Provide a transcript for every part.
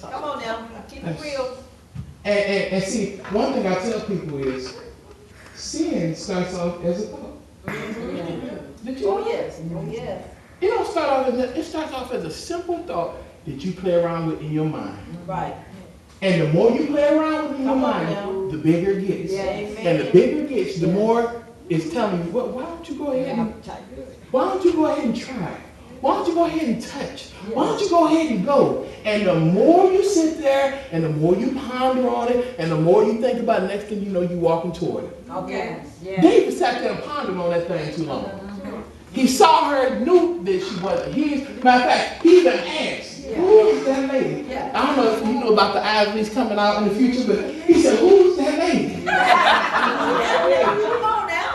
Come on now, keep it real. And see, one thing I tell people is, sin starts off as a thought. Did you know? Oh yes, oh yes. It don't start off it starts off as a simple thought that you play around with in your mind. Right. And the more you play around with in your mind, the bigger it gets. Yeah, and the bigger it gets, the more it's telling you, well, why don't you go ahead and try? Why don't you go ahead and touch? Why don't you go ahead and go? And the more you sit there, and the more you ponder on it, and the more you think about it, next thing you know, you're walking toward it. Okay. Yeah. David sat there and pondered on that thing too long. He saw her, knew that she wasn't his. Matter of fact, he even asked, who is that lady? I don't know if you know about the I.S.S.U.E.S coming out in the future, but he said, who's that lady? Come on now.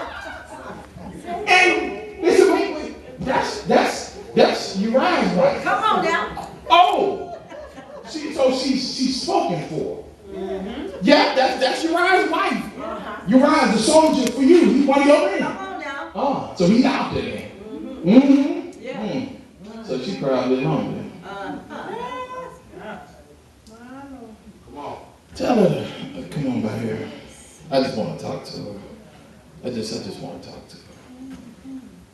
And listen, wait, that's Uriah's wife. Come on now. Oh, so she's spoken for. Yeah, that's Uriah's wife. Uriah's the soldier for you. He's one of your men. Come on now. Oh, so he's out there. Yeah. So she probably home then. Come on. Tell her to come on by here. I just want to talk to her. I just want to talk to her.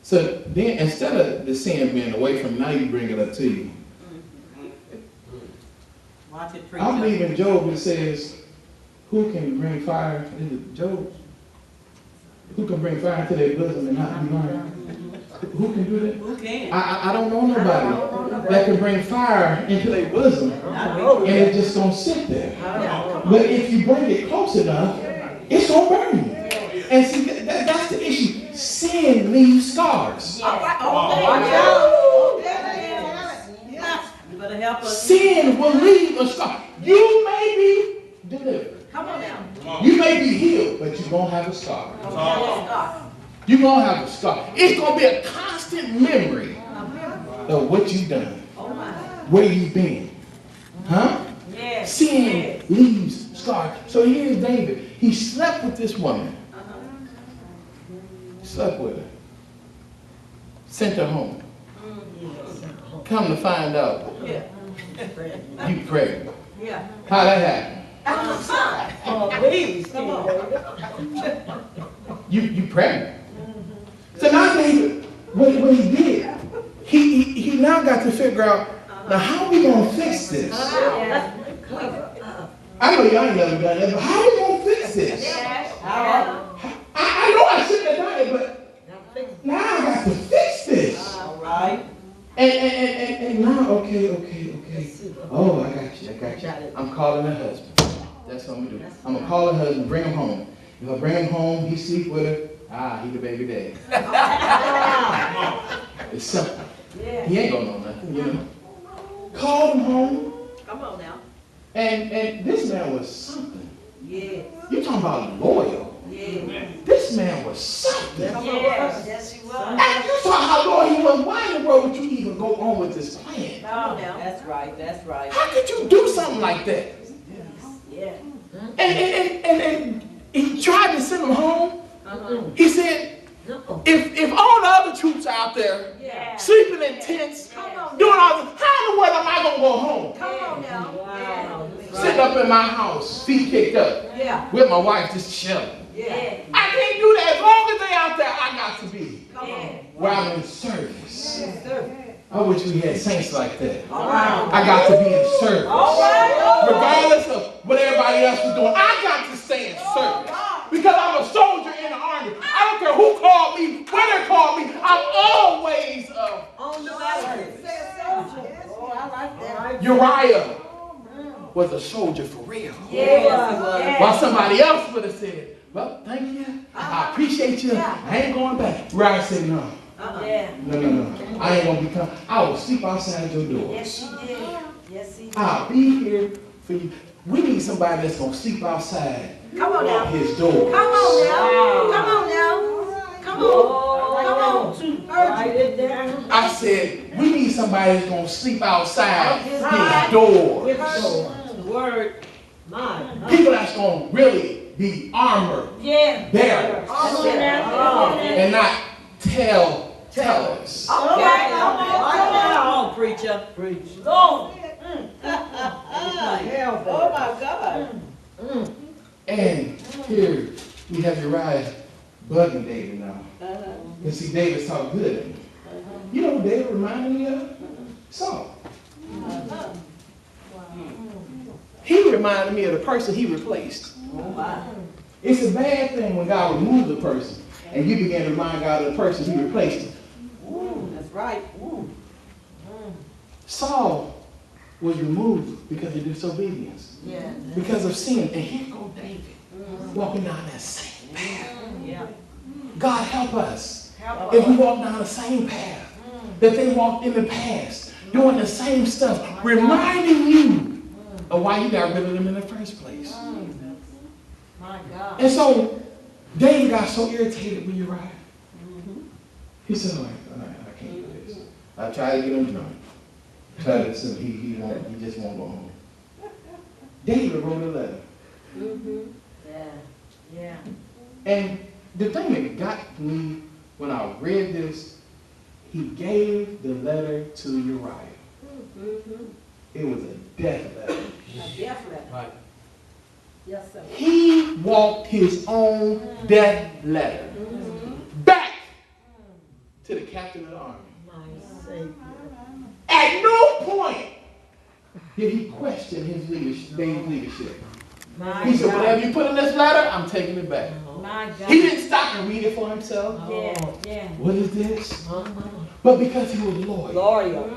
So then, instead of the sin being away from, now you bring it up to you. Watch it, I believe in Job, it says, who can bring fire? Is it Job? Who can bring fire to their bosom and not be burned? Who can do that? Who can? I don't know nobody that can bring fire into their bosom and it just don't sit there. But if you bring it close enough, it's going to burn you. And see, that's the issue. Sin leaves scars. You better help us. Sin will leave a scar. You may be delivered. Come on now. You may be healed, but you're going to have a scar. You're going to have a scar. It's going to be a constant memory of what you've done. Where you've been. Huh? Sin leaves scars. So here's David. He slept with this woman. Slept with her. Sent her home. Come to find out, you pregnant. How that happened? Oh, please, come on. You pregnant. So now David, what he did, he now got to figure out, now how are we going to fix this? I know y'all ain't never done that, but how are we going to fix this? I know I shouldn't have done it, but now I got to fix this. All right. And now, okay. Oh, I got you. I'm calling her husband. That's what I'm going to do. I'm going to call her husband, bring him home. If I bring him home, he sleep with her, he the baby daddy. It's simple. He ain't going to know nothing, you know. Called him home. Come on now. And this man was something. Yeah. You talking about loyal. Yeah. This man was something. Yes, he was. And you saw how loyal he was. Why in the world would you even go on with this plan? Come on now. That's right. How could you do something like that? Yeah. And he tried to send him home. He said, if all the other troops out there sleeping in tents, doing all this, how in the world am I going to go home? Come on now. Wow. Sitting up in my house, feet kicked up, with my wife just chilling. Yeah. I can't do that. As long as they out there, I got to be Come on. where I'm in service. Yes, sir. I wish we had saints like that. All right. I got to be in service. All right. Regardless of what everybody else is doing, I got to stay in service. Because I'm a soldier in the army. I don't care who called me, when they called me, I'm always On the battlefield. Oh, I like that. Uriah was a soldier for real. Yeah. While somebody else would have said, well, thank you. I appreciate you. I ain't going back. Uriah said, no. No. I ain't going to become. I will sleep outside your doors. Yes, he did. Yes, he did. I'll be here for you. We need somebody that's going to sleep outside Come on now. his doors. Come on now. Come on now. Come on. Come on. Write it down. I said, we need somebody that's going to sleep outside his doors. Word. People that's going to really be armor bearers and not tellers. Okay. Come on, preacher. Preach. Go. And here we have Uriah bugging David now. And see, David saw good in him. You know who David reminded me of? Saul. He reminded me of the person he replaced. It's a bad thing when God removes a person and you begin to remind God of the person he replaced. That's right. Saul was removed because of disobedience. Yeah. Because of sin. And here goes David walking down that same path. Yeah. God help us if we walk down the same path that they walked in the past, doing the same stuff, reminding you of why you got rid of them in the first place. My God. And so David got so irritated with Uriah. He said, all right, I can't do this. I tried to get him drunk. Tried to say he just won't go home. David wrote a letter. Yeah. And the thing that got me when I read this, he gave the letter to Uriah. It was a death letter. A death letter. Right. Yes, sir. He walked his own death letter back to the captain of the army. My Savior. At no point did he question his leadership, David's leadership. He said, whatever you put in this letter, I'm taking it back. My God. He didn't stop and read it for himself. Yeah. What is this? But because he was loyal.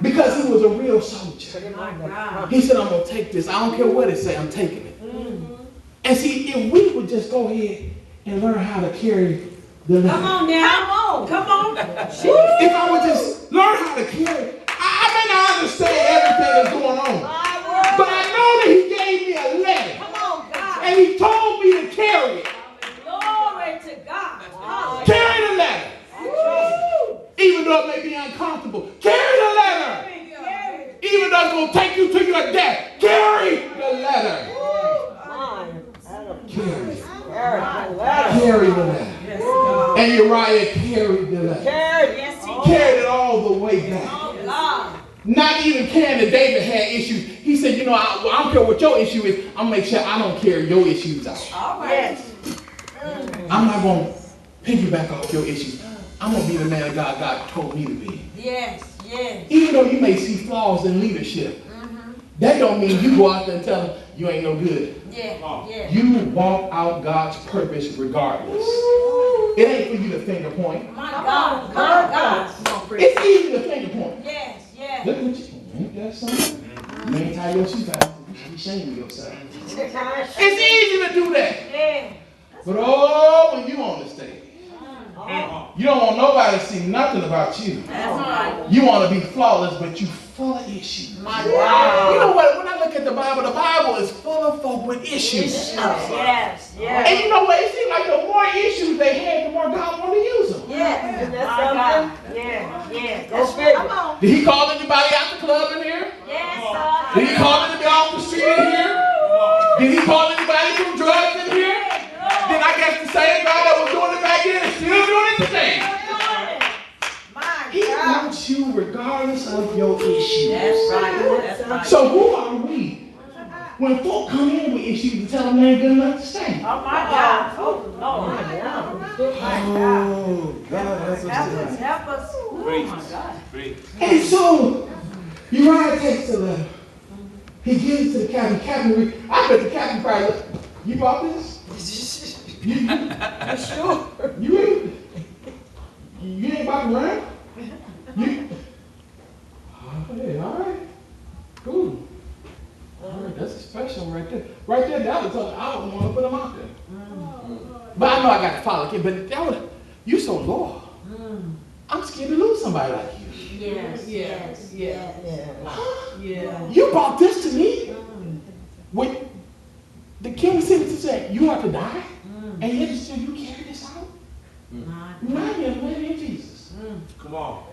Because he was a real soldier. My God. He said, I'm going to take this. I don't care what it says, I'm taking it. And see, if we would just go ahead and learn how to carry the letter. Come on now. Come on. If I would just learn how to carry, I may not understand everything that's going on. But I know that he gave me a letter. Come on, God. And he told me to carry it. Glory to God. Carry the letter. Even though it may be uncomfortable. Carry the letter. Even though it's going to take you to your death. Carry the letter. Carry the letter. And Uriah carried the letter. Carried it all the way back. Not even caring that David had issues. He said, you know, I don't care what your issue is. I'm going to make sure I don't carry your issues out. All right. I'm not going to piggyback off your issues. I'm going to be the man of God told me to be. Yes. Even though you may see flaws in leadership, that don't mean you go out there and tell them you ain't no good. Yeah. You walk out God's purpose regardless. It ain't for you to finger point. My God. It's easy to finger point. Yes. Look at you. Ain't that something? You ain't tie your shoe fast. You should be ashamed of yourself. It's easy to do that. Yeah. But oh, when you on the stage, you don't want nobody to see nothing about you. That's right. You want to be flawless, but you full of issues. My God. You know what? When I look at the Bible is full of folk with issues. Yes. And you know what? It seems like the more issues they had, the more God wanted to use them. Yes. That's Yeah. That's good. Come on. Did he call anybody out the club in here? Yes, sir. Did he call anybody off the street in here? Did he call anybody from drugs in here? Then I guess the same guy that was doing it back then is still doing it today. He wants you regardless of your issues. That's right. So who are we when folk come in with issues and tell them they ain't good enough to stay? Oh my God. Oh Lord. Oh God, that's Help us. Oh my God. And so Uriah takes the letter. He gives it to the captain. Captain, I bet the captain probably look, you bought this? You sure? You ain't about to run? Hey, all right. Cool. All right, that's a special right there. Right there, that was something I don't want to put them out there. But I know I got to follow him. But that was, you so loyal. I'm scared to lose somebody like you. Yes. Huh? Yeah. You brought this to me? When the king said to say, you are to die? And yet still you carry this out? Remind me of the man in Jesus. Come on.